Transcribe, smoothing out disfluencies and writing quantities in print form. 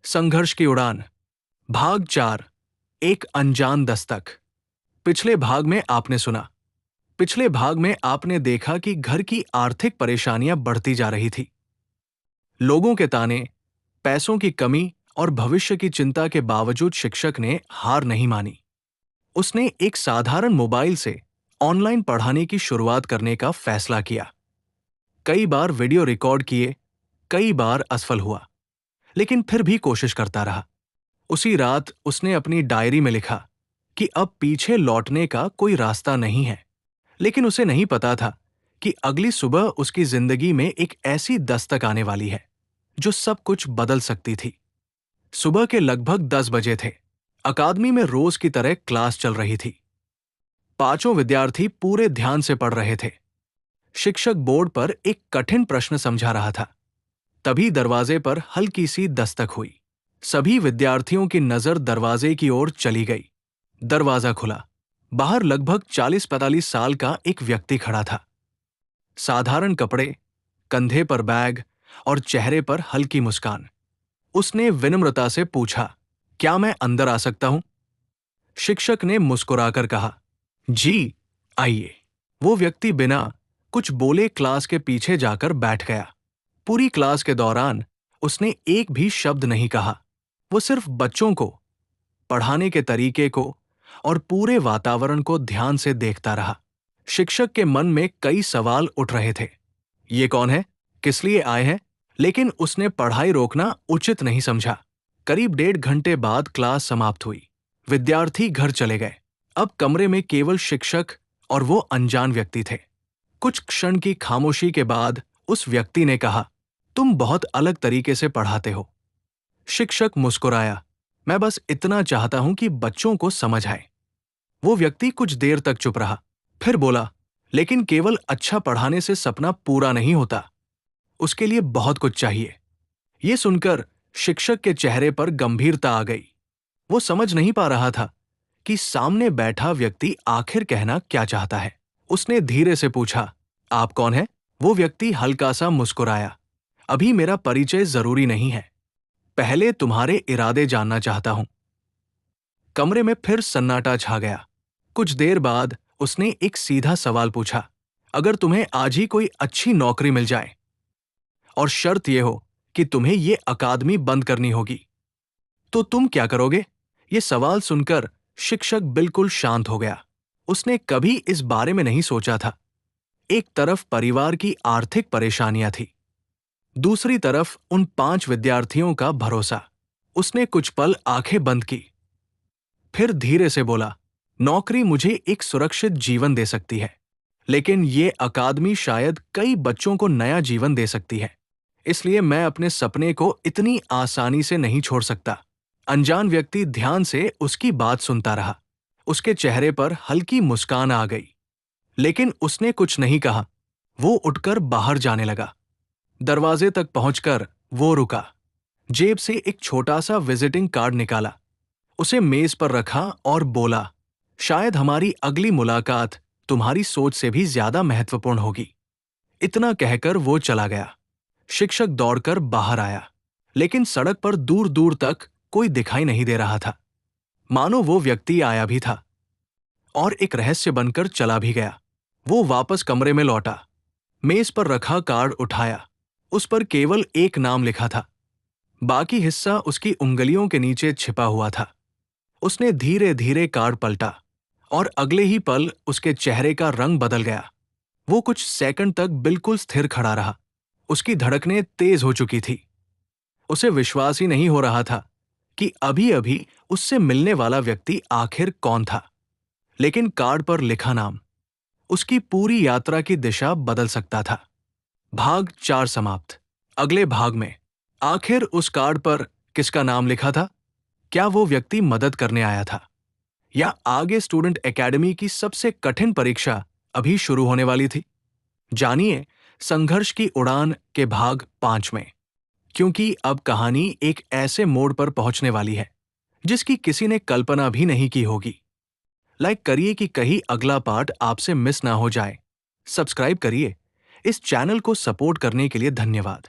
संघर्ष की उड़ान, भाग 4। एक अनजान दस्तक। पिछले भाग में आपने देखा कि घर की आर्थिक परेशानियां बढ़ती जा रही थी। लोगों के ताने, पैसों की कमी और भविष्य की चिंता के बावजूद शिक्षक ने हार नहीं मानी। उसने एक साधारण मोबाइल से ऑनलाइन पढ़ाने की शुरुआत करने का फैसला किया। कई बार वीडियो रिकॉर्ड किए, कई बार असफल हुआ, लेकिन फिर भी कोशिश करता रहा। उसी रात उसने अपनी डायरी में लिखा कि अब पीछे लौटने का कोई रास्ता नहीं है। लेकिन उसे नहीं पता था कि अगली सुबह उसकी जिंदगी में एक ऐसी दस्तक आने वाली है जो सब कुछ बदल सकती थी। सुबह के लगभग 10 बजे थे। अकादमी में रोज की तरह क्लास चल रही थी। पांचों विद्यार्थी पूरे ध्यान से पढ़ रहे थे। शिक्षक बोर्ड पर एक कठिन प्रश्न समझा रहा था। तभी दरवाजे पर हल्की सी दस्तक हुई। सभी विद्यार्थियों की नजर दरवाजे की ओर चली गई। दरवाजा खुला। बाहर लगभग 40-45 साल का एक व्यक्ति खड़ा था। साधारण कपड़े, कंधे पर बैग और चेहरे पर हल्की मुस्कान। उसने विनम्रता से पूछा, क्या मैं अंदर आ सकता हूं? शिक्षक ने मुस्कुराकर कहा, जी, आइए। वो व्यक्ति बिना कुछ बोले क्लास के पीछे जाकर बैठ गया। पूरी क्लास के दौरान उसने एक भी शब्द नहीं कहा। वो सिर्फ बच्चों को, पढ़ाने के तरीके को और पूरे वातावरण को ध्यान से देखता रहा। शिक्षक के मन में कई सवाल उठ रहे थे। ये कौन है? किस लिए आए हैं? लेकिन उसने पढ़ाई रोकना उचित नहीं समझा। करीब 1.5 घंटे बाद क्लास समाप्त हुई। विद्यार्थी घर चले गए। अब कमरे में केवल शिक्षक और वो अनजान व्यक्ति थे। कुछ क्षण की खामोशी के बाद उस व्यक्ति ने कहा, तुम बहुत अलग तरीके से पढ़ाते हो। शिक्षक मुस्कुराया, मैं बस इतना चाहता हूं कि बच्चों को समझ आए। वो व्यक्ति कुछ देर तक चुप रहा, फिर बोला, लेकिन केवल अच्छा पढ़ाने से सपना पूरा नहीं होता। उसके लिए बहुत कुछ चाहिए। ये सुनकर शिक्षक के चेहरे पर गंभीरता आ गई। वो समझ नहीं पा रहा था कि सामने बैठा व्यक्ति आखिर कहना क्या चाहता है। उसने धीरे से पूछा, आप कौन हैं? वो व्यक्ति हल्का सा मुस्कुराया, अभी मेरा परिचय जरूरी नहीं है, पहले तुम्हारे इरादे जानना चाहता हूं। कमरे में फिर सन्नाटा छा गया। कुछ देर बाद उसने एक सीधा सवाल पूछा, अगर तुम्हें आज ही कोई अच्छी नौकरी मिल जाए और शर्त यह हो कि तुम्हें यह अकादमी बंद करनी होगी, तो तुम क्या करोगे? ये सवाल सुनकर शिक्षक बिल्कुल शांत हो गया। उसने कभी इस बारे में नहीं सोचा था। एक तरफ परिवार की आर्थिक परेशानियां थी, दूसरी तरफ उन 5 विद्यार्थियों का भरोसा। उसने कुछ पल आंखें बंद की, फिर धीरे से बोला, नौकरी मुझे एक सुरक्षित जीवन दे सकती है, लेकिन ये अकादमी शायद कई बच्चों को नया जीवन दे सकती है। इसलिए मैं अपने सपने को इतनी आसानी से नहीं छोड़ सकता। अनजान व्यक्ति ध्यान से उसकी बात सुनता रहा। उसके चेहरे पर हल्की मुस्कान आ गई, लेकिन उसने कुछ नहीं कहा। वो उठकर बाहर जाने लगा। दरवाजे तक पहुंचकर वो रुका। जेब से एक छोटा सा विजिटिंग कार्ड निकाला, उसे मेज पर रखा और बोला, शायद हमारी अगली मुलाकात तुम्हारी सोच से भी ज्यादा महत्वपूर्ण होगी। इतना कहकर वो चला गया। शिक्षक दौड़कर बाहर आया, लेकिन सड़क पर दूर दूर तक कोई दिखाई नहीं दे रहा था, मानो वो व्यक्ति आया भी था और एक रहस्य बनकर चला भी गया। वो वापस कमरे में लौटा, मेज पर रखा कार्ड उठाया। उस पर केवल एक नाम लिखा था, बाकी हिस्सा उसकी उंगलियों के नीचे छिपा हुआ था। उसने धीरे धीरे कार्ड पलटा और अगले ही पल उसके चेहरे का रंग बदल गया। वो कुछ सेकंड तक बिल्कुल स्थिर खड़ा रहा। उसकी धड़कनें तेज हो चुकी थी। उसे विश्वास ही नहीं हो रहा था कि अभी अभी उससे मिलने वाला व्यक्ति आखिर कौन था। लेकिन कार्ड पर लिखा नाम उसकी पूरी यात्रा की दिशा बदल सकता था। भाग 4 समाप्त। अगले भाग में आखिर उस कार्ड पर किसका नाम लिखा था? क्या वो व्यक्ति मदद करने आया था, या आगे स्टूडेंट एकेडमी की सबसे कठिन परीक्षा अभी शुरू होने वाली थी? जानिए संघर्ष की उड़ान के भाग 5 में, क्योंकि अब कहानी एक ऐसे मोड़ पर पहुंचने वाली है जिसकी किसी ने कल्पना भी नहीं की होगी। लाइक करिए कि कहीं अगला पार्ट आपसे मिस ना हो जाए। सब्सक्राइब करिए। इस चैनल को सपोर्ट करने के लिए धन्यवाद।